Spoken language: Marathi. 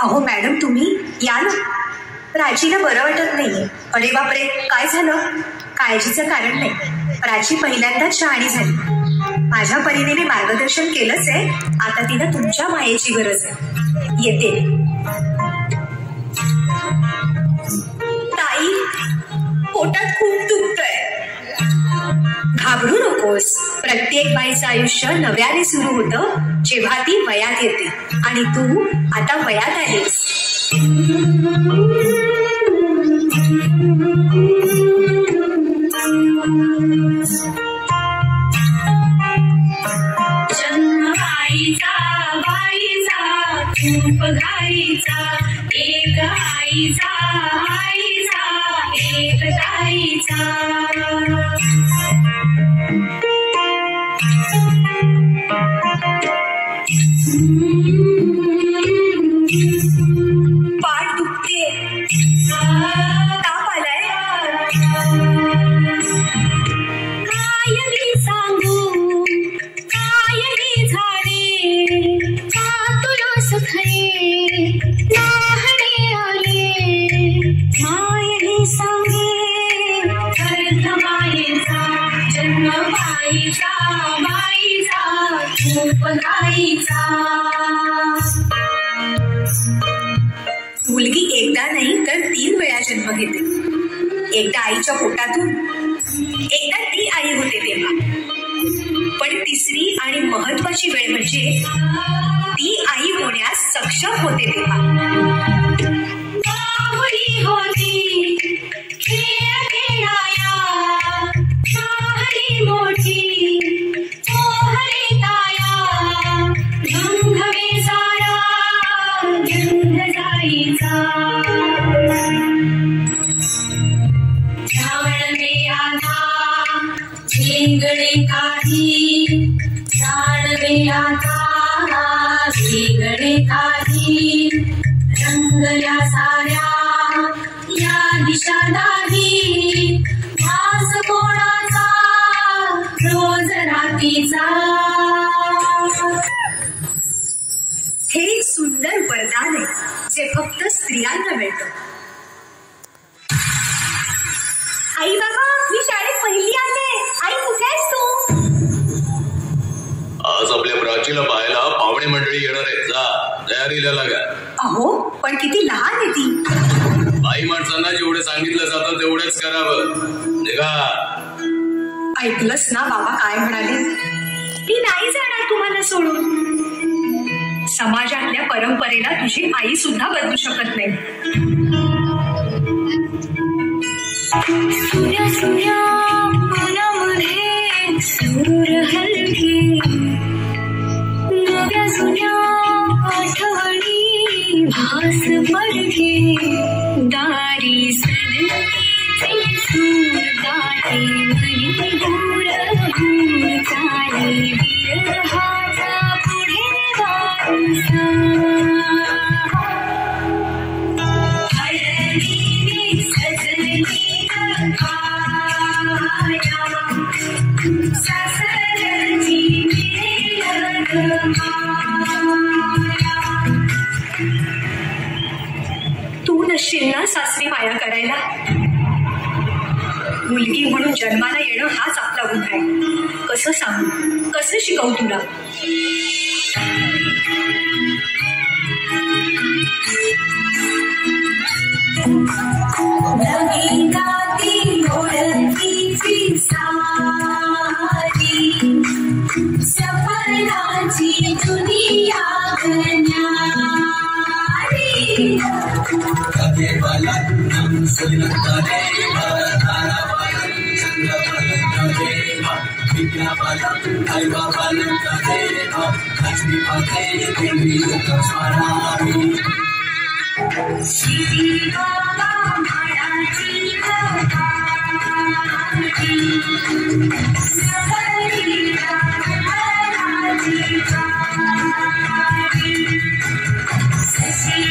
अहो मॅडम, तुम्ही या ना. प्राचीला बरं वाटत नाहीये. अरे बापरे, काय झालं? काळजीचं कारण नाही. प्राची पहिल्यांदाच शहाणी झाली. माझ्या परीने मी मार्गदर्शन केलंच आहे. आता तिला तुमच्या मायेची गरज आहे. येते. ताई, पोटात खूप दुखतंय. घाबरू नकोस. प्रत्येक बाईचं आयुष्य नव्याने सुरू होतं जेव्हा ती वयात येते. आणि तू आता वयात आलीस. जन्म आईचा बाईचा खूप घाईचा, एक आईचा आईचा एक ताईचा. पाठ दुखते, ताप आलाय. कायही सांगू कायही झाले, तुला सखरे नाहणे आले. मायही सांगे अर्थ मायेचा, जन्म बाईचा बाईचा खूप घाईचा. मुलगी एकदा नाही तर 3 वेळा जन्म घेते. एकदा आईच्या पोटातून, एकदा ती आई होते तेव्हा. पण तिसरी आणि महत्वाची वेळ म्हणजे ती आई होण्यास सक्षम होते तेव्हा. बाहुली होती खेळ खेळाया, साहरी मोठी मोहरी ताया. गंधवे सारा गंध जाईचा, जाणवे आता वेगळे काही, जाणवे आता वेगळे काही. रंगल्या साऱ्या या दिशा नाही, भास कोणाचा रोज रातीचा. हे एक सुंदर वरदान आहे जे फक्त स्त्रियांना मिळतं. आई बाबा, मी शाळेत पहिली आले. आई, कुठे आहेस तू? आज आपल्या प्राचीला पाहायला पाहुणे मंडळी येणार आहेत. जा, तयारीला लागा. अहो, पण किती लहान आहे ती. बाई माणसांना जेवढे सांगितलं जातं तेवढेच करावं. निघा. ऐकलंस ना बाबा काय म्हणाले? ती नाही जाणार तुम्हाला सोडून. समाजातल्या परंपरेला तुझी आई सुद्धा बदलू शकत नाही. सूर्या सूर्या मनामध्ये सूर हलके, नव्या जुन्या आठवणी भास पडके. दारी सनतीचे सूर गाते, मनी दूर दूर चाले. विरहाचा पुढे वारसा, हळदीने सजली सासरची तू नसशील ना सासरी माया करायला. मुलगी म्हणून जन्माला येणं हाच आपला गुन्हा आहे. कसं सांगू, कसं शिकवू तुला? नवी गाती ओळखीची सारी, सपनाची दुनिया गण्यारी. श्री बाबा म्हणाची सखी